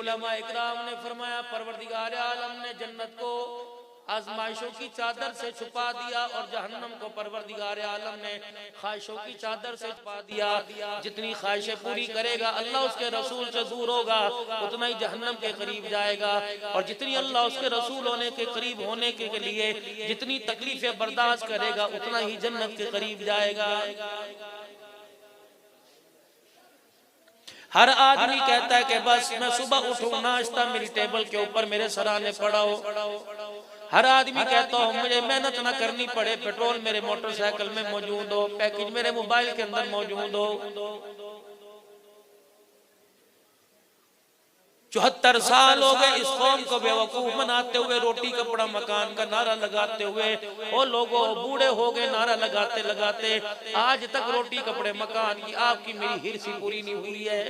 उलमा इकराम ने फरमाया परवरदिगार आलम ने जन्नत को आजमाइशों की चादर से छुपा दिया और जहन्नम को परवरदिगार आलम ने ख्वाहिशों की चादर से छुपा दिया। जितनी ख्वाहिशें पूरी करेगा अल्लाह उसके रसूल से दूर होगा उतना ही जहन्नम के करीब जाएगा, और जितनी अल्लाह उसके रसूल होने के करीब होने के लिए जितनी तकलीफें बर्दाश्त करेगा उतना ही जन्नत के करीब जाएगा। हर आदमी कहता है कि बस मैं सुबह उठूं, नाश्ता मेरी टेबल के ऊपर मेरे सराहने पड़ा हो। हर आदमी कहता हो मुझे मेहनत ना करनी पड़े, पेट्रोल मेरे मोटरसाइकिल में मौजूद हो, पैकेज मेरे मोबाइल के अंदर मौजूद हो। 74 साल हो गए इस कौम को बेवकूफ बनाते हुए, रोटी कपड़ा मकान का नारा लगाते हुए। ओ लोगों बूढ़े हो गए नारा लगाते लगाते, आज तक रोटी कपड़े मकान की आपकी मेरी हिर्सी पूरी नहीं हुई है।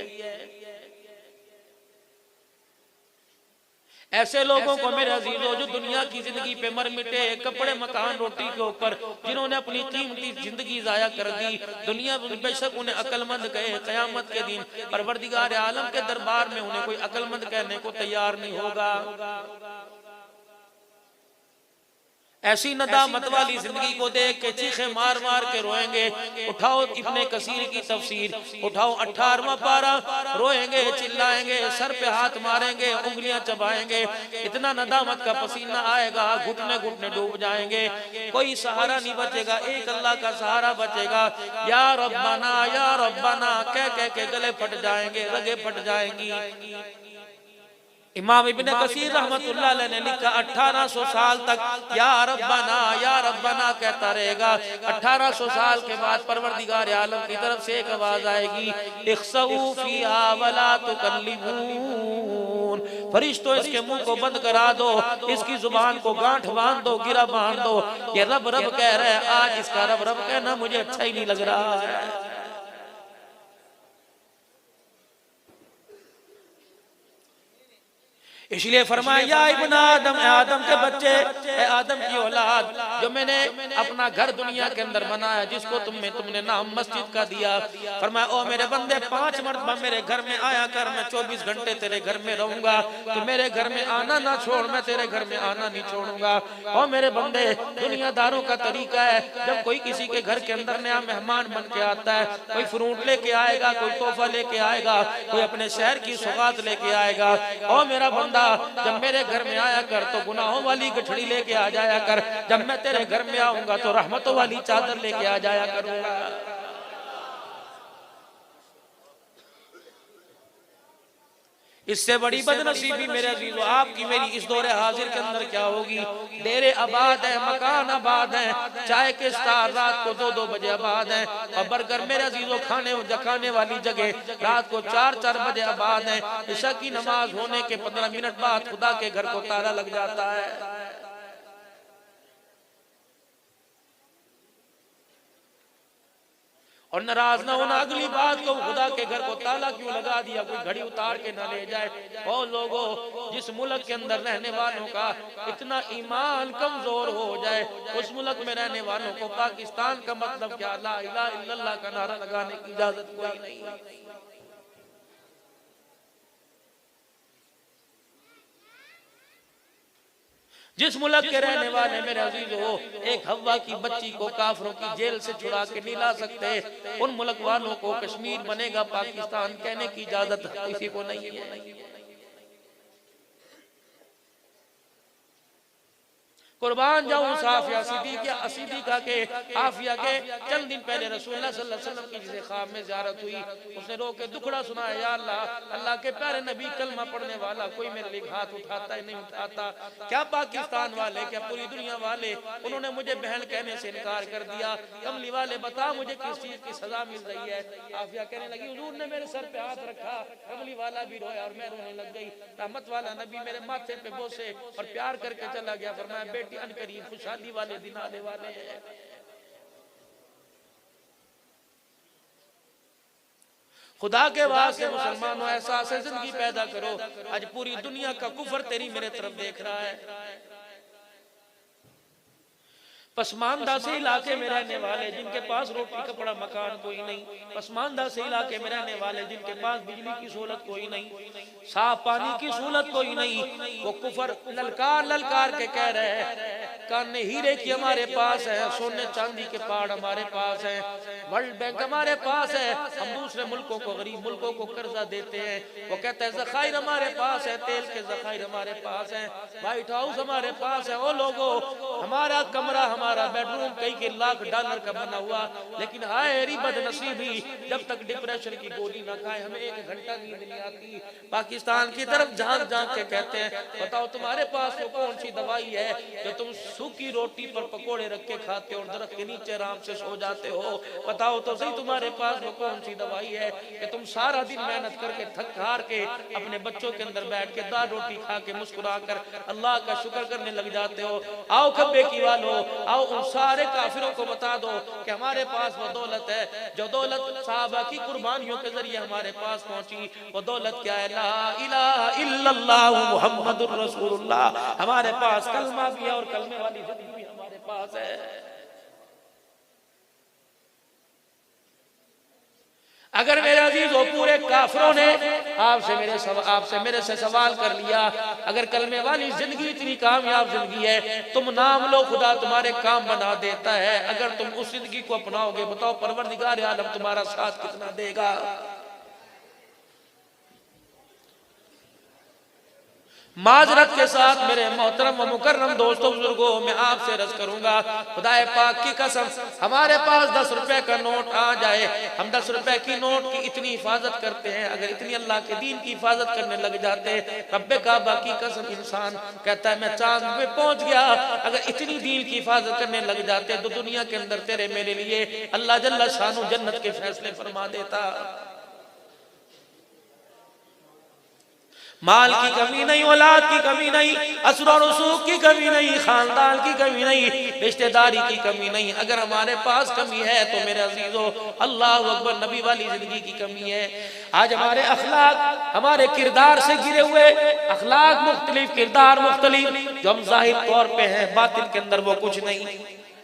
ऐसे लोगों को मेरे अजीजों जो दुनिया की जिंदगी पे मर मिटे, कपड़े मकान रोटी के ऊपर, जिन्होंने अपनी कीमती जिंदगी जाया कर दी, दुनिया बेशक उन्हें अक्लमंद कहे, कयामत के दिन परवरदिगार आलम के दरबार में उन्हें कोई अक्लमंद कहने को तैयार नहीं होगा। ऐसी नदामत वाली जिंदगी को देख के चीखे मार मार के रोएंगे। उठाओ इब्ने कसीर की तफसीर, उठाओ 18वां पारा, रोएंगे, चिल्लाएंगे, सर पे हाथ मारेंगे, उंगलियां चबाएंगे, इतना नदामत का पसीना आएगा, घुटने घुटने डूब जाएंगे। कोई सहारा नहीं बचेगा, एक अल्लाह का सहारा बचेगा। या रब्बाना कह कह के गले फट जाएंगे, रगे फट जाएंगी। इमाम इब्ने कसीर रहमतुल्लाह अलैह ने लिखा 1800 साल तक या रब्बाना कहता रहेगा। 1800 साल के बाद परवरदिगार आलम की तरफ से एक आवाज आएगी, इख्सऊ फीहा वला तुकल्लिमून, फरिश्तों इसके मुंह को बंद करा दो, इसकी जुबान को गांठ बांध दो, गिरा बांध दो। ये रब रब कह रहा है, आज इसका रब रब कहना मुझे अच्छा ही नहीं लग रहा है। इसलिए फरमाया या इब्न आदम, आदम के बच्चे, आदम की औलाद, जो मैंने अपना घर दुनिया के अंदर बनाया, जिसको तुमने नाम मस्जिद का दिया, फरमाया ओ मेरे बंदे 5 मरतबा मेरे घर में आया कर, मैं 24 घंटे तेरे घर में रहूंगा, तो मेरे घर में आना ना छोड़, मैं तेरे घर में आना नहीं छोड़ूंगा। ओ मेरे बंदे, दुनियादारों का तरीका है जब कोई किसी के घर के अंदर नया मेहमान बन के आता है, कोई फ्रूट लेके आएगा, कोई तोहफा लेके आएगा, कोई अपने शहर की सौगात लेके आएगा। ओ मेरा बंदा, जब मेरे घर में आया कर तो गुनाहों वाली गठड़ी लेके आ जाया कर, जब मैं तेरे घर में आऊंगा तो रहमतों वाली चादर लेके आ जाया करूंगा। इससे बड़ी बदनसीबी मेरे अजीजों आपकी मेरी इस दौरे हाजिर के अंदर क्या होगी। डेरे आबाद है, मकान आबाद है, चाय के स्टार रात को 2-2 बजे आबाद है, और बर्गर मेरे अजीजों खाने वाली जगह रात को 4-4 बजे आबाद है। इशा की नमाज होने के 15 मिनट बाद खुदा के घर को ताला लग जाता है। और नाराज ना होना अगली बात को, खुदा के घर को ताला क्यों लगा दिया, कोई घड़ी उतार के ना ले जाए। और लोगों, जिस मुल्क के अंदर रहने वालों का इतना ईमान कमजोर हो जाए, उस मुल्क में रहने वालों को पाकिस्तान का मतलब क्या, ला इलाहा इल्लल्लाह का नारा लगाने की इजाजत कोई नहीं। जिस मुल्क के रहने वाले मेरे अजीज हो एक हवा की बच्ची को काफरों की जेल से छुड़ा के नहीं ला सकते, उन मुल्क वालों को कश्मीर बनेगा पाकिस्तान कहने की इजाजत किसी को नहीं है। कुर्बान जाऊं आफिया सिद्दीका के आफिया के चंद दिन पहले रसूलुल्लाह सल्लल्लाहु अलैहि वसल्लम की जिसे ख्वाब में ज़ियारत हुई, उसने रो के दुखड़ा सुनाया, या अल्लाह, अल्लाह के प्यारे नबी कलमा पढ़ने वाला कोई मेरे लिए हाथ उठाता है नहीं उठाता, क्या पाकिस्तान वाले, क्या पूरी दुनिया वाले, उन्होंने मुझे बहन कहने से इनकार कर दिया। कमली वाले बता मुझे किस चीज की सजा मिल रही है। आफिया कहने लगी, हुजूर ने मेरे सर पे हाथ रखा, कमली वाला भी रोया और मैं रोने लग गई। रहमत वाला नबी मेरे माथे पे बोसे और प्यार करके चला गया। फरमाया, बेटी अनकरीब खुशहाली वाले दिन आने वाले हैं। खुदा के वास्ते मुसलमानों एहसास जिंदगी पैदा करो। आज पूरी दुनिया का कुफर तेरी मेरे तरफ देख रहा है। पसमानदा से इलाके में रहने वाले जिनके पास रोटी कपड़ा मकान कोई नहीं, पसमानदा से इलाके में रहने वाले जिनके पास बिजली की सहूलत कोई नहीं, साफ पानी की सहूलत कोई नहीं, वो कुफर ललकार ललकार के कह रहे हैं कान हीरे की हमारे पास है, सोने चांदी के पहाड़ हमारे पास है, वर्ल्ड बैंक हमारे पास है, हम दूसरे मुल्कों को गरीब मुल्कों को कर्जा देते हैं। वो कहते हैं ज़खायर हमारे पास है, तेल के ज़खायर हमारे पास है, व्हाइट हाउस हमारे पास है। ओ लोगो, हमारा कमरा हमारा बेडरूम कई लाख डॉलर का बना हुआ, लेकिन हाय री बदनसीबी, जब तक डिप्रेशन की गोली ना खाए हमें 1 घंटा नींद नहीं आती। पाकिस्तान की तरफ झांक झांक के कहते हैं बताओ तुम्हारे पास वो कौन सी दवाई है जो तुम सूखी रोटी पर पकोड़े रख के खाते हो और दरख्त के नीचे आराम से सो जाते हो? बताओ तो सही तुम्हारे पास वो कौन सी दवाई है कि तुम सारा दिन मेहनत करके थक हार के अपने बच्चों के अंदर बैठ के दाल रोटी खा के मुस्कुरा कर अल्लाह का शुक्र करने लग जाते हो? आओ खब्बे की वालों, आओ उन सारे काफिरों को बता दो कि हमारे पास वो दौलत है जो दौलत साहबा की कुर्बानियों के जरिए हमारे पास पहुंची। वो दौलत क्या है? ला इलाहा इल्लल्लाह मुहम्मदुर रसूलुल्लाह। हमारे पास कलमा भी है और कलमे वाली जिंदगी भी हमारे पास है। अगर मेरे अजीजों पूरे काफिरों ने आपसे मेरे से सवाल कर लिया, अगर कलमे वाली जिंदगी इतनी कामयाब जिंदगी है, तुम नाम लो खुदा तुम्हारे काम बना देता है, अगर तुम उस जिंदगी को अपनाओगे बताओ परवरदिगार आलम तुम्हारा साथ कितना देगा? माजरत के साथ मेरे मोहतरम व मुकर्रम दोस्तों बुजुर्गों, मैं आपसे अर्ज करूंगा खुदाए पाक की कसम, हमारे पास 10 रुपए का नोट आ जाए, हम 10 रुपए की नोट की इतनी हिफाजत करते हैं, अगर इतनी अल्लाह के दीन की हिफाजत करने लग जाते, रब्बे काबा की कसम इंसान कहता है मैं चांद पे पहुंच गया, अगर इतनी दीन की हिफाजत करने लग जाते तो दुनिया के अंदर तेरे मेरे लिए अल्लाह जल्ला शानु जन्नत के फैसले फरमा देता। माल की कमी नहीं, औलाद की कमी नहीं, असर और रसूख की कमी नहीं, खानदान की कमी नहीं, रिश्तेदारी की कमी नहीं। अगर हमारे पास कमी है तो मेरे अजीजों अल्लाह अकबर नबी वाली जिंदगी की कमी है। आज हमारे अखलाक हमारे किरदार से गिरे हुए, अखलाक मुख्तलिफ, किरदार मुख्तलिफ, जो हम जाहिर तौर पे हैं बातिन के अंदर वो कुछ नहीं।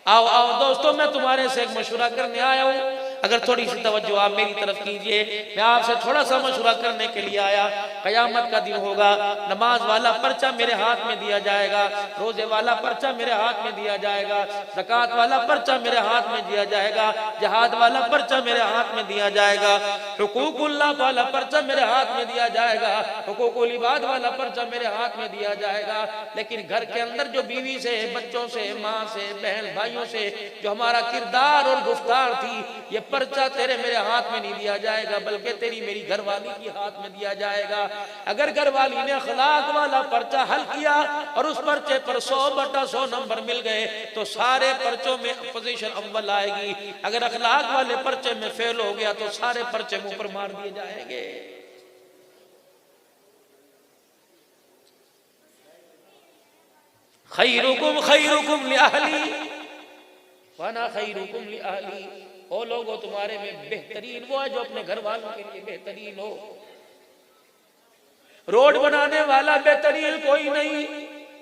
आओ आओ दोस्तों, मैं तुम्हारे से एक मशवरा करने आया हूँ, अगर थोड़ी सी तवज्जो आप मेरी तरफ कीजिए। मैं आपसे थोड़ा सा मशवरा करने के लिए आया। कयामत का दिन होगा, नमाज वाला पर्चा मेरे हाथ में दिया जाएगा, रोजे वाला पर्चा मेरे हाथ में दिया जाएगा, ज़कात वाला पर्चा मेरे हाथ में दिया जाएगा, जिहाद वाला पर्चा मेरे हाथ में दिया जाएगा, हुकूकुल्लाह वाला पर्चा मेरे हाथ में दिया जाएगा, हुकूकुल इबाद वाला पर्चा मेरे हाथ में दिया जाएगा। लेकिन घर के अंदर जो बीवी से, बच्चों से, माँ से, बहन भाइयों से जो हमारा किरदार और गुफ्तार थी, ये पर्चा तेरे मेरे हाथ में नहीं दिया जाएगा, बल्कि तेरी मेरी घरवाली के हाथ में दिया जाएगा। अगर घरवाली ने अखलाक वाला पर्चा हल किया और उस पर्चे पर 100/100 नंबर मिल गए तो सारे पर्चों में पोजीशन अव्वल आएगी। अगर अखलाक वाले पर्चे में फेल हो गया तो सारे पर्चे मुंह पर मार दिए जाएंगे। खैरुकुम खैरुकुम लिअहली वना खैरुकुम लिअहली। ओ लोगों, तुम्हारे में बेहतरीन वो है जो अपने घर वालों के लिए बेहतरीन हो। रोड बनाने वाला बेहतरीन कोई नहीं,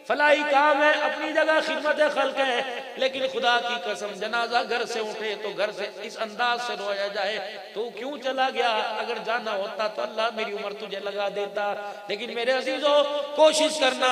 फलाई काम है, अपनी जगह खिदमत खल्क है, लेकिन खुदा की कसम जनाजा घर से उठे तो घर से इस अंदाज से रोया जाए तो क्यों चला गया? अगर जाना होता तो अल्लाह मेरी उम्र तुझे लगा देता। लेकिन मेरे अजीजों, कोशिश करना,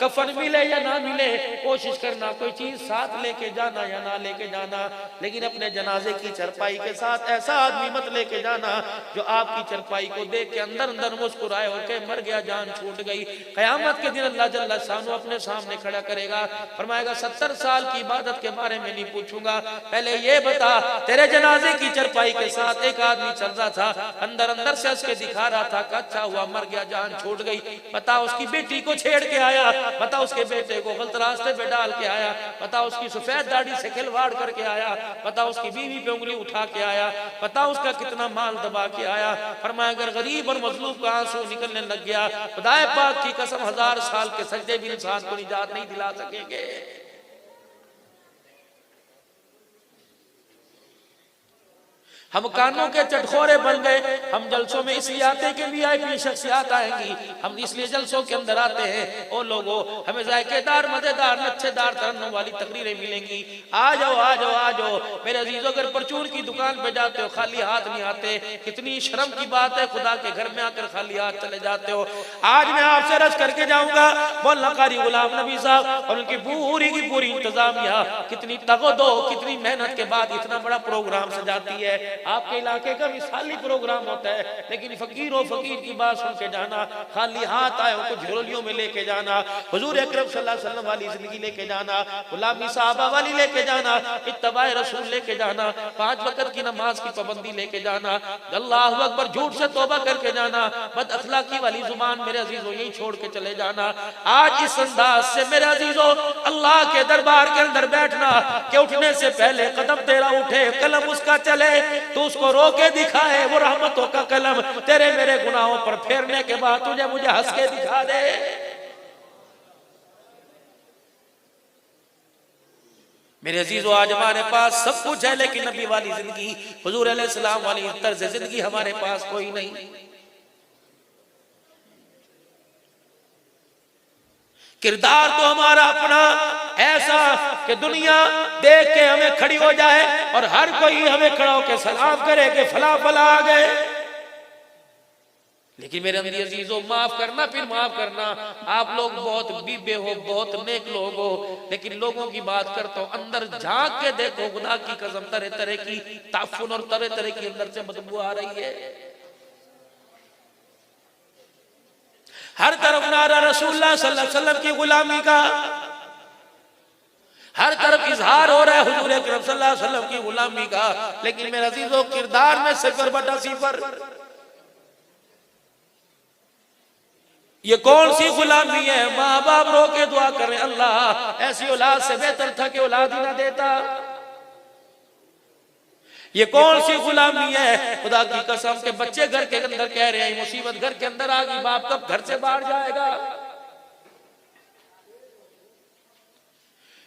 कफन मिले या ना मिले, कोशिश करना कोई चीज साथ लेके जाना या ना लेके जाना, लेकिन अपने जनाजे की चरपाई के साथ ऐसा आदमी मत लेके जाना जो आपकी चरपाई को देख के अंदर अंदर मुस्कुराए और के मर गया, जान छूट गई। कयामत के दिन अल्लाह जल्ला शानु अपने सामने खड़ा करेगा, फरमाएगा 70 साल की इबादत के बारे में नहीं पूछूंगा, पहले ये बता तेरे जनाजे की चरपाई के साथ एक आदमी चल रहा था, अंदर अंदर से उसके दिखा रहा था कि अच्छा हुआ मर गया, जान छूट गई। बता उसकी बेटी को छेड़ के आया, बता उसके बेटे को गलत रास्ते पे डाल के आया, बता उसकी सफेद दाढ़ी से खिलवाड़ करके आया, बता उसकी बीवी पे उंगली उठा के आया, बता उसका कितना माल दबा के आया। फरमाया अगर गरीब और मजलूम का आंसू निकलने लग गया, खुदाए पाक की कसम 1000 साल के सजदे भी इंसान को निजात नहीं दिला सकेंगे। हम कानों के चटखोरे बन गए। हम जलसों में इसलिए आते हैं कि वीआईपी शख्सियत आएंगी, हम इसलिए जलसों के अंदर आते हैं। ओ लोगो, हमें जायकेदार, मजेदार, लच्छेदार, तरन्नुम वाली तकरीरें मिलेंगी। आ जाओ आ जाओ आ जाओ मेरे अजीजों, अगर परचून की दुकान पे जाते हो खाली हाथ नहीं आते। कितनी शर्म की बात है, खुदा के घर में आकर खाली हाथ चले जाते हो। आज मैं आपसे रज करके जाऊंगा मौलाना कारी गुलाम नबी साहब और उनकी पूरी की पूरी इंतजामिया कितनी तगदो, कितनी मेहनत के बाद इतना बड़ा प्रोग्राम सजाती है। आपके इलाके का मिसाली प्रोग्राम होता है, लेकिन फकीरों फकीर की बात सुन के जाना, खाली हाथ आए उनको झोलियों में लेके जाना, हुजूर अकरम सल्लल्लाहु अलैहि वसल्लम वाली जिंदगी लेके जाना, गुलामी साहबा वाली लेके जाना, इत्तबाए रसूल लेके जाना, 5 वक्त की नमाज की पाबंदी लेके जाना, अल्लाहु अकबर झूठ से तौबा करके जाना, बद अखलाकी वाली जुबान मेरे अजीजों यही छोड़ के चले जाना। आज इस अंदाज से मेरे अजीजों अल्लाह के दरबार के अंदर बैठना कि उठने से पहले कदम तेरा उठे, कलम उसका चले, तू उसको रोके दिखाए, वो रहमतों का कलम तेरे मेरे गुनाहों पर फेरने के बाद तुझे मुझे हंस के दिखा दे। मेरे अजीजों, आज हमारे पास सब कुछ है, लेकिन नबी वाली जिंदगी, हुजूर अलैहिस्सलाम वाली तर्ज जिंदगी हमारे पास कोई नहीं। किरदार तो हमारा अपना ऐसा कि दुनिया देख के हमें खड़ी हो जाए और हर कोई हमें खड़ा होकर सलाम करे कि फला फला आ गए। लेकिन मेरे अमीर अजीजों, माफ करना, फिर माफ करना। आप लोग बहुत बीबे हो, बहुत नेक लोग हो, लेकिन लोगों की बात करता हूं, अंदर झांक के देखो, खुदा की कसम, तरह तरह की ताफुन और तरह तरह की अंदर से बदबू आ रही है। हर तरफ नारा रसूलुल्लाह सल्लल्लाहु अलैहि वसल्लम की गुलामी का, हर तरफ इजहार हो रहा है हुजूर अकरम सल्लल्लाहु अलैहि वसल्लम की गुलामी का, लेकिन मेरे अजीजों किरदार में 0/0। ये कौन सी गुलामी है? माँ बाप रो के दुआ करें, अल्लाह ऐसी औलाद से बेहतर था कि औलाद ही ना देता। ये कौन सी गुलामी है? खुदा की कसम के बच्चे घर के अंदर कह रहे हैं मुसीबत घर के अंदर आ गई, बाप कब घर से बाहर जाएगा?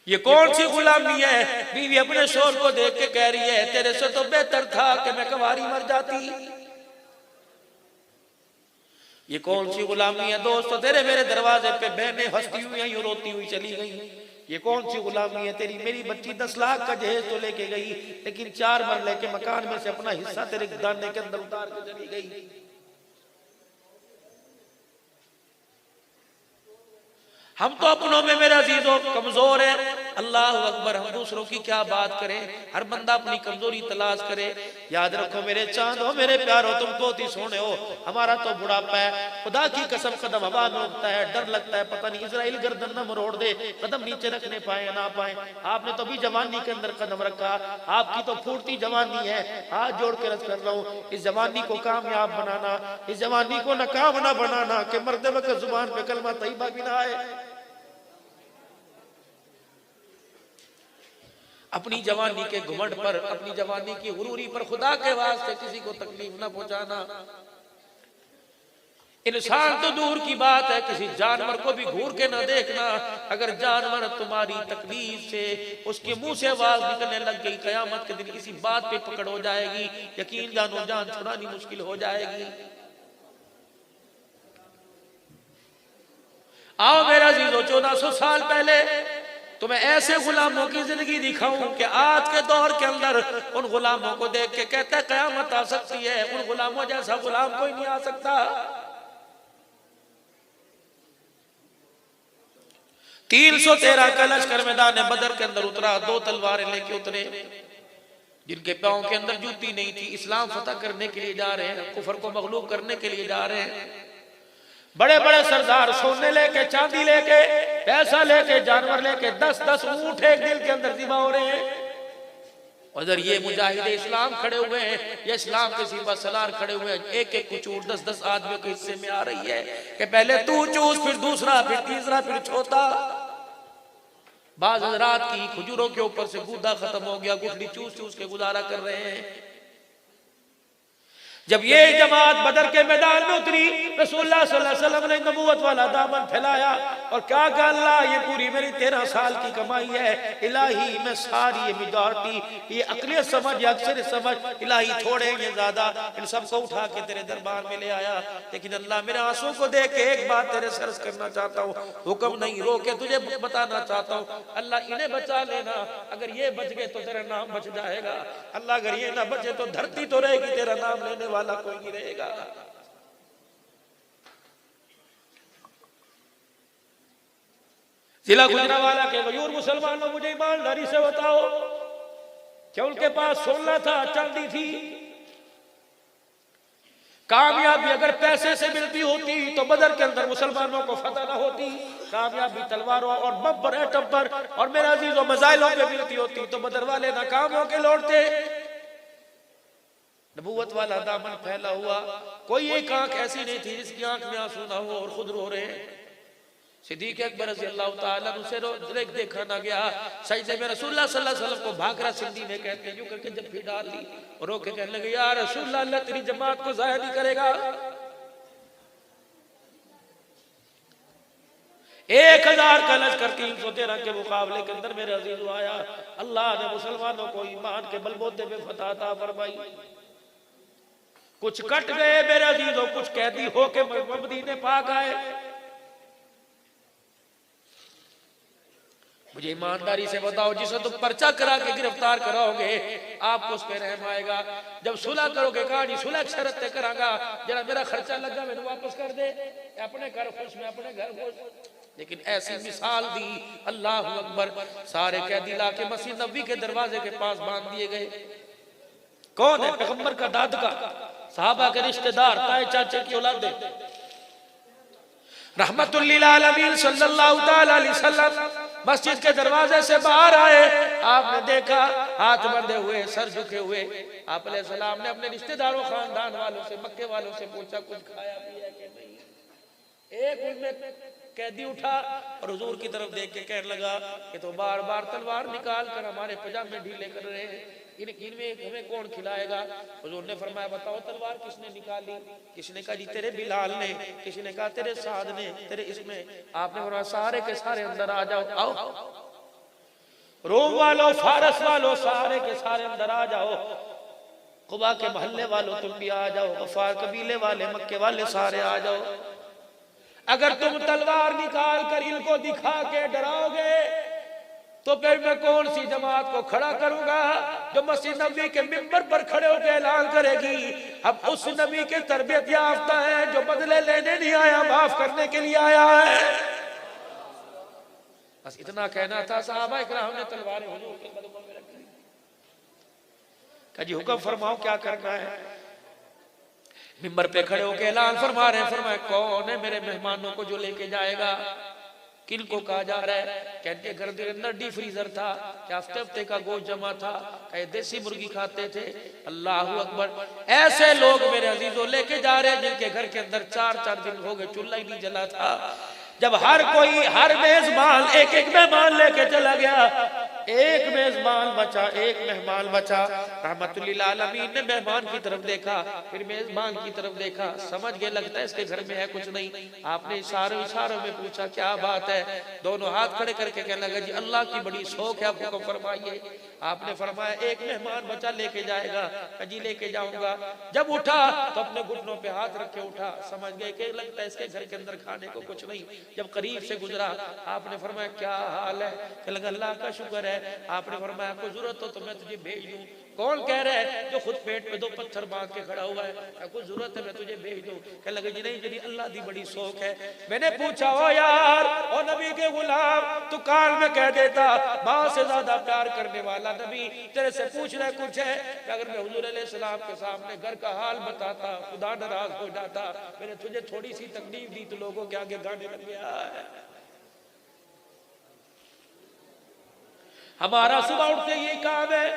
ये कौन सी गुलामी है? बीवी अपने शोर को देख के कह रही है तेरे से तो बेहतर था कि मैं कवारी मर जाती। ये कौन सी गुलामी है दोस्तों? तेरे मेरे दरवाजे पे बहनें हंसती हुई आई, रोती हुई चली गई। ये कौन सी गुलामी है? तेरी मेरी बच्ची 10 लाख का जहेज तो लेके गई, लेकिन 4 मरले के मकान में से अपना हिस्सा तेरे दाने के अंदर उतार के चली गई। हम तो अपनों में मेरे अजीजों कमजोर है, अल्लाह अकबर, हम दूसरों की क्या बात करें। हर बंदा अपनी कमजोरी तलाश करे। याद रखो मेरे चांद हो, मेरे प्यारो, तुम बहुत ही सोने हो, हमारा तो बुढ़ापा है, खुदा की कसम कदम हवा में उठता है, डर लगता है पता नहीं इजराइल गर्दन न मरोड़ दे, कदम नीचे रखने पाए ना पाए। आपने तो भी जवानी के अंदर कदम रखा, आपकी तो फूटती जवानी है। हाथ जोड़ के रख कर रहा हूँ, इस जवानी को कामयाब बनाना, इस जवानी को नाकाम ना बनाना कि मरते वक्त जुबान पे कलमा तैयबा भी ना आए। अपनी जवानी के घुमंड पर, अपनी जवानी की गुरूरी पर खुदा के वास्ते किसी को तकलीफ ना पहुंचाना। इंसान तो दूर की बात है, किसी जानवर को भी घूर के ना देखना। अगर जानवर तुम्हारी तकलीफ से उसके मुंह से आवाज निकलने लग गई, कयामत के दिन किसी बात पे पकड़ हो जाएगी, यकीन जानो जान छुड़ानी मुश्किल हो जाएगी। आओ मेरा अजीजों, 1400 साल पहले तुम्हें ऐसे गुलामों की जिंदगी दिखाऊं कि आज के दौर के अंदर उन गुलामों को देख के कहता है कयामत आ सकती है। उन गुलामों जैसा गुलाम कोई नहीं आ सकता। 313 का लश्कर मैदान बदर के अंदर उतरा, 2 तलवारें लेके उतरे, जिनके पांव के अंदर जूती नहीं थी। इस्लाम फतह करने के लिए जा रहे हैं, कुफर को मगलूब करने के लिए जा रहे हैं। बड़े बड़े सरदार सोने लेके, चांदी लेके, पैसा लेके, जानवर लेके, 10-10 ऊंट एक दिल के अंदर ज़िबा हो रहे हैं। उधर ये मुजाहिद इस्लाम खड़े हुए हैं, ये इस्लाम के सिपा सलार खड़े हुए हैं। एक एक कुछ ऊंट 10-10 आदमियों के हिस्से में आ रही है कि पहले तू चूस, फिर दूसरा, फिर तीसरा, फिर चौथा। बाज रात की खजूरों के ऊपर से गूदा खत्म हो गया, गुठली चूस चूस के गुजारा कर रहे हैं। जब ये जमात बदर के मैदान में उतरी, रसूलुल्लाह सल्लल्लाहु अलैहि वसल्लम ने नबूवत वाला दामन फैलाया और क्या कहा, अल्लाह ये पूरी मेरी 13 साल की कमाई है, इलाही मैं सारी ये मेजॉरिटी, ये अकलियत समझ या अक्सर समझ, इलाही थोड़े ये ज्यादा, इन सबको उठा के तेरे दरबार में ले आया। लेकिन अल्लाह मेरे आंसू को देख के एक बात तेरे से अर्ज करना चाहता हूँ, हुक्म नहीं रो के तुझे बताना चाहता हूँ, अल्लाह इन्हें बचा लेना, अगर ये बच गए तो तेरा नाम बच जाएगा, अल्लाह अगर ये ना बचे तो धरती तो रहेगी, तेरा नाम लेने वाला कोई नहीं रहेगा। जिला गुजरांवाला के गयूर मुसलमानों, मुझे ईमानदारी से बताओ क्या उनके पास सोना था, चांदी थी? कामयाबी अगर पैसे से मिलती होती तो बदर के अंदर मुसलमानों को फतह ना होती, कामयाबी तलवारों और बब्बर एटम पर और मेरे अजीजों मिसाइलों पे मिलती होती तो बदर वाले नाकाम होके लौटते। नबूवत वाला दामन फैला हुआ, कोई एक आंख ऐसी नहीं थी जिसकी आंख में आंसू ना हो और खुद रो रहे हैं। सिद्दीक अकबर रज़ी अल्लाह ताला उसे देखा ना गया, सजदे में रसूलुल्लाह सल्लल्लाहु अलैहि वसल्लम को भागरा सिंधी ने कहते यूं करके जब फिर डाल ली और रो के कहने लगे, या रसूलुल्लाह अल्लाह तेरी जमात को ज़ाया नहीं करेगा। 1000 का लश्कर 313 के मुकाबले के अंदर मेरे अजीज आया, अल्लाह ने मुसलमानों को ईमान के बलबूते पे फतह अता फरमाई। कुछ कट गए मेरे अजीजों, कुछ कैदी होके मदीने पाक आए। मुझे ईमानदारी से बताओ, जिसे तुम पर्चा करा के गिरफ्तार कराओगे आपको उस पे रहम आएगा, जब सुलह करोगे कहानी सुलह शरत तय करांगा, जरा मेरा खर्चा लगा मैंने वापस कर दे, अपने घर खुश में अपने घर खुश। लेकिन ऐसी मिसाल दी, अल्लाह अकबर, सारे कैदी ला के मस्जिद नबी के दरवाजे के पास बांध दिए गए। कौन है? पैगंबर का दादका, सहाबा के रिश्तेदार, ताए चाचे की औलाद, रहमतुल लिल आलमीन सल्लल्लाहु तआला अलैहि वसल्लम मस्जिद के दरवाजे से बाहर आए। आपने देखा हाथ बंधे हुए, सर झुके हुए, आप अलैहिस्सलाम ने अपने रिश्तेदारों खानदान वालों से, मक्के वालों से पूछा कुछ खाया पिया कि नहीं। एक उनमें कैदी उठा और हुजूर की तरफ देख के कहने लगा कि तो बार बार तलवार निकाल कर हमारे पजामे ढीले कर रहे हैं, इनमें हमें कौन खिलाएगा? हुजूर ने फरमाया बताओ तलवार किसने निकाली? किसने कहा जी तेरे बिलाल ने, किसी ने कहा तेरे साद ने, तेरे इसमें। आपने फरमाया सारे के सारे अंदर आ जाओ, आओ रोम वालों, फारस वालों, सारे के सारे अंदर आ जाओ, कुबा के मोहल्ले वालों तुम भी आ जाओ, गफार कबीले वाले, मक्के वाले सारे आ जाओ। अगर तुम तलवार निकाल कर इनको दिखा के डराओगे तो फिर मैं कौन सी जमात को खड़ा करूंगा जो मस्जिद नबी के मिंबर पर खड़े होकर ऐलान करेगी अब उस नबी के तरबियत याफ्ता है जो बदले लेने नहीं आया, माफ करने के लिए आया है। बस इतना कहना था। सहाबा इकराम ने तलवारें हुजूर के कदमों में रख दी। कहा जी हुक्म फरमाओ क्या करना है। मिंबर पे खड़े होकर ऐलान फरमा रहे हैं, फरमाए कौन है मेरे मेहमानों को जो लेके जाएगा? किनको कहा जा रहा है? कहते घर के अंदर डी फ्रीजर था, क्या हफ्ते हफ्ते का गोश्त जमा था, कहे देसी मुर्गी खाते थे। अल्लाह अकबर, ऐसे लोग मेरे अजीजों लेके जा रहे हैं जिनके घर के अंदर 4-4 दिन हो गए चूल्हा ही नहीं जला था। जब हर कोई, हर मेजबान एक एक मेहमान लेके चला गया, एक मेजबान बचा, एक मेहमान बचा। रहमतुल लिल आलमीन ने मेहमान की तरफ देखा, फिर मेजबान की तरफ देखा, समझ गए लगता है इसके घर में है कुछ नहीं। आपने इशारों में पूछा क्या बात है? दोनों हाथ खड़े करके कहने लगा जी अल्लाह की बड़ी शौक है, आपको फरमाइए। आपने फरमाया एक मेहमान बचा लेके जाएगा। जी लेके जाऊंगा। जब उठा तो अपने घुटनों पे हाथ रखे उठा, समझ गए कि लगता है इसके घर के अंदर खाने को कुछ नहीं। जब करीब से गुजरा आपने फरमाया क्या हाल है? लगा अल्लाह का शुक्र है। आपने फरमाया कोई जरूरत हो तो मैं तुझे भेज दूं। कौन कह रहा है? जो खुद पेट पे 2 पत्थर बांध के खड़ा हुआ है, कोई जरूरत है मैं तुझे भेज दूं। कह लगे जी नहीं, जी अल्लाह दी बड़ी शौक है। मैंने पूछा ओ यार, ओ नबी के गुलाम, तू काल में कह देता मां से ज्यादा प्यार करने वाला नबी तेरे से पूछ रहा कुछ है? अगर मैं हुजूर अलैहिस्सलाम के सामने घर का हाल बताता खुदा नाराज हो जाता। मैंने तुझे थोड़ी सी तकलीफ दी तो लोगों के आगे गाने लग गया है। हमारा सुबह उठते ये काम है,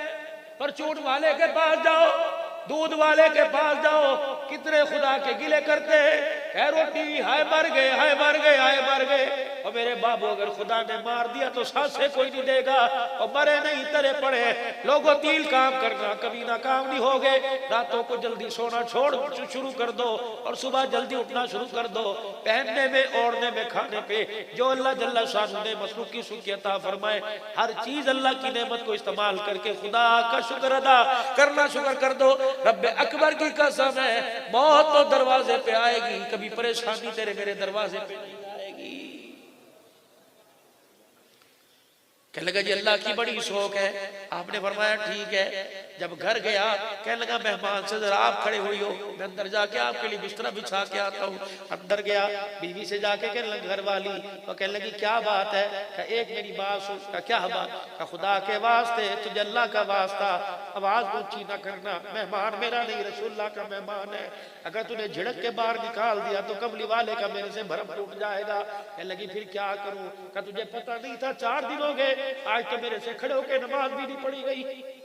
परचून वाले के पास जाओ, दूध वाले के पास जाओ, कितने खुदा के गिले करते हैं। रोटी हाय मर गए, हाय मर गए, हाय मर गए। और मेरे बाबू अगर खुदा ने मार दिया तो सांसें कोई नहीं देगा, और मरे नहीं तरे पड़े। लोगों तिल काम करना कभी नाकाम नहीं हो गए। रातों को जल्दी सोना छोड़ शुरू कर दो और सुबह जल्दी उठना शुरू कर दो। पहनने में, ओढ़ने में, खाने पे जो अल्लाह जल्ला शान ने मखलूक की सुखियता फरमाए, हर चीज अल्लाह की नेमत को इस्तेमाल करके खुदा का शुक्र अदा करना शुक्र कर दो। रब्बे अकबर की कसम है, मौत तो दरवाजे पे आएगी, कभी परेशानी तेरे मेरे दरवाजे पे नहीं आएगी। कहने लगा जी अल्लाह की बड़ी शौक है। आपने फरमाया ठीक है। जब घर गया कहने लगा मेहमान से जरा आप खड़े हुई हो, मैं अंदर जाके आपके लिए बिस्तरा बिछा के आता हूँ। अंदर गया, बीवी से जाके कहने लगा घर वाली, तो कहने लगी क्या बात है? क्या एक मेरी बात सुन। का क्या बात? का खुदा के वास्ते तुझे अल्लाह का वास्ता आवाज ऊंची ना करना, मेहमान मेरा नहीं रसूलुल्लाह का मेहमान है। अगर तूने झिड़क के बाहर निकाल दिया तो कमली वाले का मेरे से भरम टूट जाएगा। कहने लगी फिर क्या करूं? का तुझे पता नहीं था 4 दिन हो गए, आज तो मेरे से खड़े होकर नमाज भी नहीं पढ़ी गई।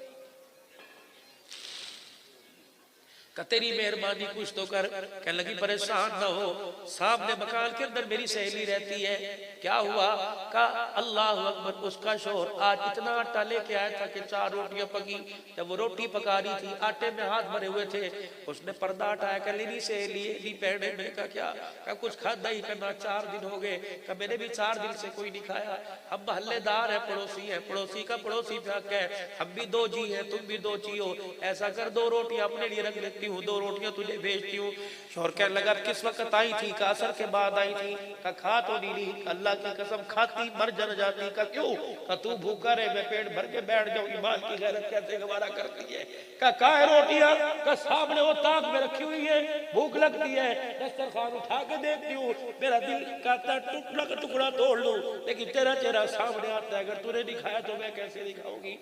तेरी मेहरबानी कुछ तो कर। कहने लगी परेशान ना हो, सामने मकान के अंदर मेरी सहेली रहती है। क्या हुआ? का अल्लाह अकबर, उसका शोहर आज इतना आटा लेके आया था कि 4 रोटियां पकी। जब वो रोटी पका रही थी, आटे में हाथ भरे हुए थे, उसने पर्दा हटाया। कह ली सहेली पहने में का क्या? का कुछ खादा ही करना, 4 दिन हो गए। का मैंने भी 4 दिन से कोई नहीं खाया। हम मोहल्लेदार है, पड़ोसी है, पड़ोसी का पड़ोसी हक है, हम भी 2 जी है, तुम भी 2 जी हो। ऐसा कर 2 रोटियां अपने लिए रख लेती हूँ, 2 रोटियां तुझे भेजती हूँ। शौहर कहने लगा किस वक्त आई थी? का असर के बाद आई थी। का खा तो नहीं रही? अल्लाह की कसम खाती मर जन जाती। का क्यों? का तू भूखा रहे, मैं पेट भर के बैठ जाऊं, ईमान की गैरत कैसे गवारा करती है। का काहे रोटियां? का सामने वो ताक में रखी हुई है, भूख लगती है, दस्तरखान उठा के देखती हूँ, मेरा दिल कहता टुकड़ा का टुकड़ा तोड़ लूं, लेकिन तेरा चेहरा सामने आता है। अगर तूने दिखाया तो मैं कैसे दिखाऊंगी?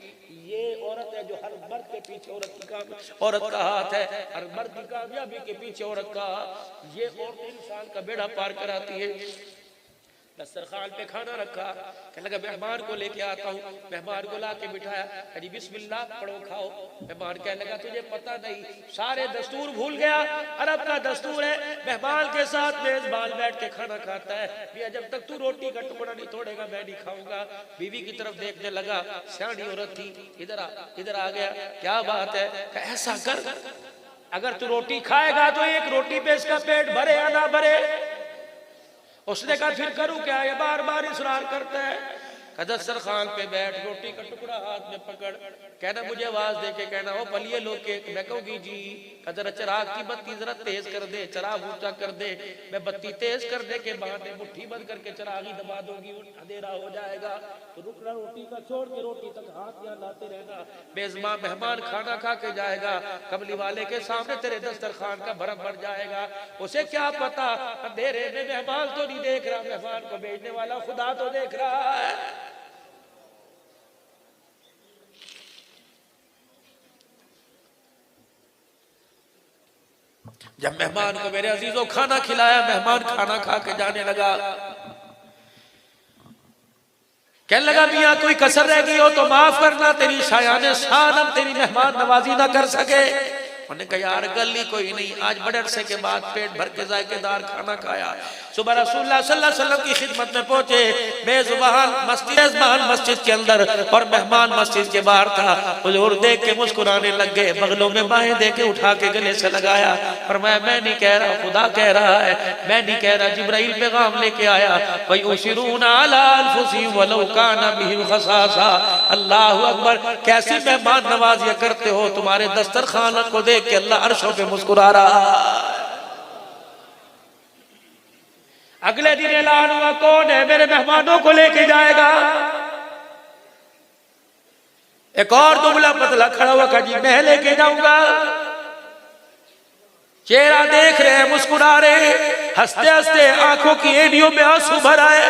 ये औरत है जो हर मर्द के पीछे औरत का हाथ है, हर मर्द की कामयाबी के पीछे औरत का। ये औरत इंसान का बेड़ा पार कराती है। दस्तरखान पे खाना रखा। कहने लगा मेहमान को लेके आता हूँ। मेहमान को ला के बिठाया, अरे बिस्मिल्लाह पढ़ो खाओ। मेहमान कहने लगा तुझे पता नहीं, सारे दस्तूर भूल गया। अरब का दस्तूर है, मेहमान के साथ मेजबान बैठ के खाना खाता है। भैया जब तक तू रोटी का टुकड़ा नहीं तोड़ेगा मैं नहीं खाऊंगा। बीवी की तरफ देखने लगा, सियानी औरत थी, इधर आ गया। क्या बात है? ऐसा कर, अगर तू रोटी खाएगा तो एक रोटी पे इसका पेट भरे या ना भरे। उसने कहा फिर करूं क्या? ये बार बार इसरार करता है। दस्तरखान पे बैठ, रोटी का टुकड़ा हाथ में पकड़, कहना मुझे आवाज दे के कहना ओ पलिए लोग के। मैं कहूँगी जी। जरा चिराग की बत्ती जरा तेज कर दे, चिराग ऊंचा कर दे। मैं बत्ती तेज करने के बहाने मुट्ठी बंद करके चिराग ही दबा दूंगी, अंधेरा हो जाएगा। तो रुकना, रोटी का छोड़ के रोटी तक हाथ यहाँ लाते रहना। मेजबान मेहमान खाना खा के जाएगा, कमली वाले के सामने तेरे दस्तरखान का भरम भर जाएगा। उसे क्या पता अंधेरे में मेहमान तो नहीं देख रहा, मेहमान को भेजने वाला खुदा तो देख रहा है। जब मेहमान को मेरे अजीजों खाना खिलाया, मेहमान खाना खा के जाने लगा। कहने लगा मियां कोई कसर रह गई हो तो माफ करना, तेरी शायाने शान हम तेरी मेहमान नवाजी ना कर सके। उन्होंने कहा यार गली कोई नहीं, आज बड़े अरसे के बाद पेट भर के जायकेदार खाना खाया। सुबह रसूलुल्लाह सल्लल्लाहु अलैहि वसल्लम की खिदमत में पहुंचे। मेजबान मस्जिद के अंदर और मेहमान मस्जिद के बाहर था। हुजूर देख के मुस्कुराने लग गए, बगलों में बाहें दे के उठा के गले से लगाया। और मैं नहीं कह रहा, खुदा कह रहा है, मैं नहीं कह रहा, जिब्राइल पैगाम लेके आया। वही उसिरूना अला अनफुसिहिम वलौ काना बिहिम खसासा। अल्लाहु अकबर, कैसी मेहमान नवाजियां करते हो। तुम्हारे दस्तरखान को देख के अल्लाह अर्शों पे मुस्कुरा रहा है। अगले दिन ऐलान हुआ कौन है मेरे मेहमानों को लेके जाएगा। एक और दुबला पतला खड़ा हुआ, कहा जी मैं लेके जाऊंगा। चेहरा देख रहे हैं, मुस्कुरा रहे, हंसते हंसते आंखों की एड़ियों में आंसू भर आए।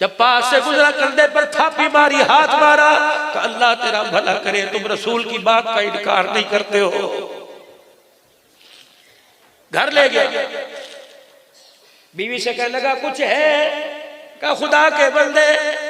जब पास से गुजरा, कंधे पर थापी मारी, हाथ मारा, तो अल्लाह तेरा भला करे, तुम रसूल की बात का इनकार नहीं करते हो। घर ले गया। बीवी से कहने लगा कुछ है? का खुदा के बंदे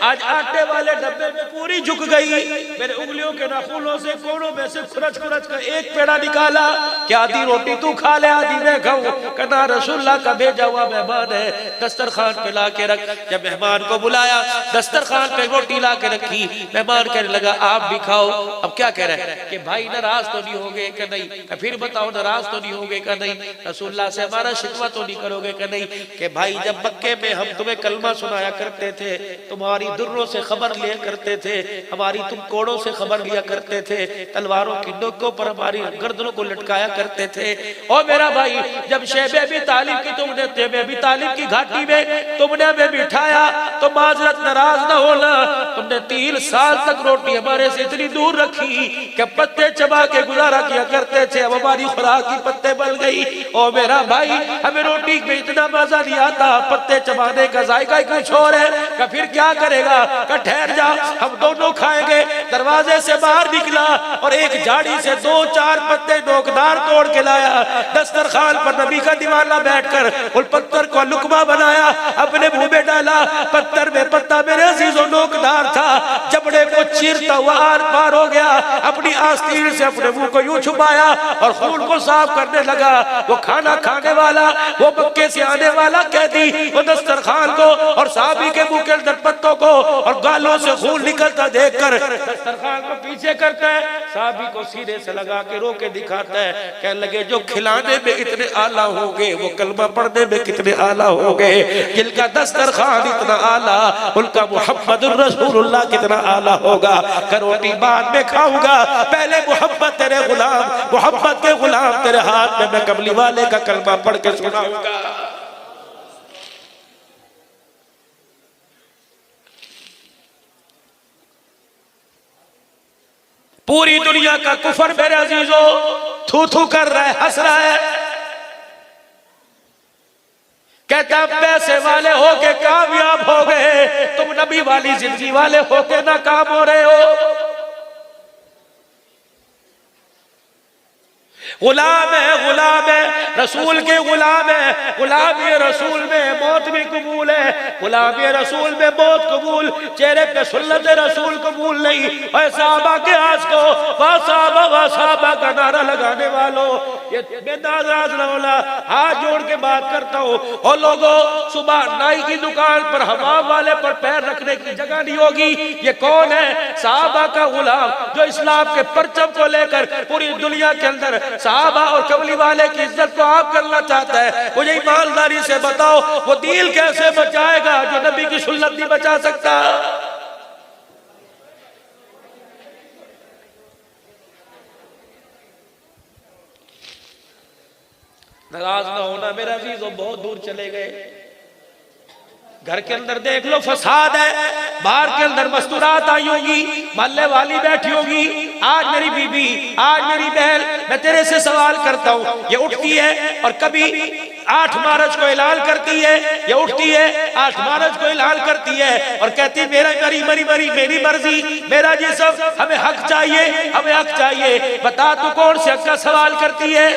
आज आटे वाले डब्बे में पूरी झुक गई, मेरे उंगलियों के नाखूनों से कोनों में से खुरच खुरच कर एक पेड़ा निकाला कि आधी रोटी तू खा ले आधी मैं खाऊं। कहना रसूलुल्लाह का भेजा हुआ मेहमान है, दस्तरखान पे ला के रख। जब मेहमान को बुलाया दस्तरखान पे रोटी ला के रखी, मेहमान कहने लगा आप भी खाओ। अब क्या कह रहे हैं कि भाई नाराज तो नहीं होगे कि नहीं, फिर बताओ नाराज तो नहीं होगे कि नहीं, रसूलुल्लाह से हमारा शिकवा तो नहीं करोगे कि नहीं। कि भाई जब मक्के में हम तुम्हें कलमा सुनाया करते थे, तुम्हारी दुर्रों से खबर लिया करते थे, हमारी तुम कोड़ों से खबर लिया करते थे, तलवारों की नोकों पर हमारी गर्दनों को लटकाया करते थे। और मेरा भाई जब शेब अबी तालिब की तुमने शेब अबी तालिब की घाटी में तुमने हमें बिठाया तो माजरत नाराज न होना, तुमने 3 साल तक रोटी हमारे से इतनी दूर रखी कि पत्ते चबा के गुजारा किया करते थे, अब हमारी खुराक की पत्ते बन गई। और मेरा भाई हमें रोटी में इतना मजा नहीं आता, पत्ते चबाने का जायका ही कुछ और है। का फिर क्या करेगा, का ठहर जा हम दोनों खाएंगे। दरवाजे से बाहर निकला और एक झाड़ी से 2-4 पत्ते नोकदार तोड़ के लाया, दस्तरखान पर नबी का दीवाना बैठकर उन पत्थर को लुकमा बनाया, अपने मुंह में डाला। पत्थर में पत्ता मेरे अजीजों नोकदार था, जबड़े को चीरता हुआ आर पार हो गया। अपनी आस्तीन से अपने मुंह को यूं छुपाया और खून को साफ करने लगा। वो खाना खाने वाला, वो मक्के से आने वाला कैदी, वो दस्तरखान को और साहबी के मुंह के अंदर पत्तों को और गालों से खून निकलता देखकर दस्तरखान को पीछे करता है, साहबी को सीने से लगा के रोके दिखाता है। कहने लगे जो खिलाने में इतने आला हो गए वो कलमा पढ़ने में कितने आला हो गए, जिनका दस्तरखान इतना आला उनका मुहम्मदुर रसूलुल्लाह कितना आला होगा। रोटी बाद में खाऊंगा, पहले मोहब्बत तेरे गुलाम, मोहब्बत के गुलाम तेरे हाथ में मैं कमली वाले का कलमा पढ़ के सुनाऊंगा। पूरी दुनिया का कुफर मेरे अजीजों थू थू कर रहा है, हंस रहा है, कहता पैसे वाले होके कामयाब हो गए, तुम नबी वाली जिंदगी वाले होके नाकाम हो रहे हो। गुलाम है रसूल के गुलाम है, गुलाम ये रसूल में मौत भी कबूल है, गुलाम ये रसूल में मौत कबूल, चेहरे पे सुन्नत रसूल कबूल नहीं। और साहबा के आज को वाह साहबा का नारा लगाने वालों, ये बेदाराज रौला हाथ जोड़ के बात करता हूँ। और लोगों सुबह नाई की दुकान पर हमाम वाले पर पैर रखने की जगह नहीं होगी। ये कौन है? साहबा का गुलाम जो इस्लाम के परचम को लेकर पूरी दुनिया के अंदर साहबा और कमली वाले की इज्जत को आप करना चाहता है। मुझे ईमानदारी से बताओ वो दिल कैसे बचाएगा जो नबी की सुन्नत नहीं बचा सकता। नाराज ना होना मेरा अजीजों, बहुत दूर चले गए। घर के अंदर देख लो फसाद है, बाहर के अंदर मस्तूरात आई होगी, मोहल्ले वाली बैठी होगी। आज मेरी बीबी, आज मेरी बहन, मैं तेरे से सवाल करता हूँ, ये उठती है और कभी 8 मार्च को ऐलान करती है, ये उठती है 8 मार्च को ऐलान करती है और कहती है मेरी मर्जी मेरा जिस्म, हमें हक चाहिए, हमें हक चाहिए। बता तू कौन से हक का सवाल करती है?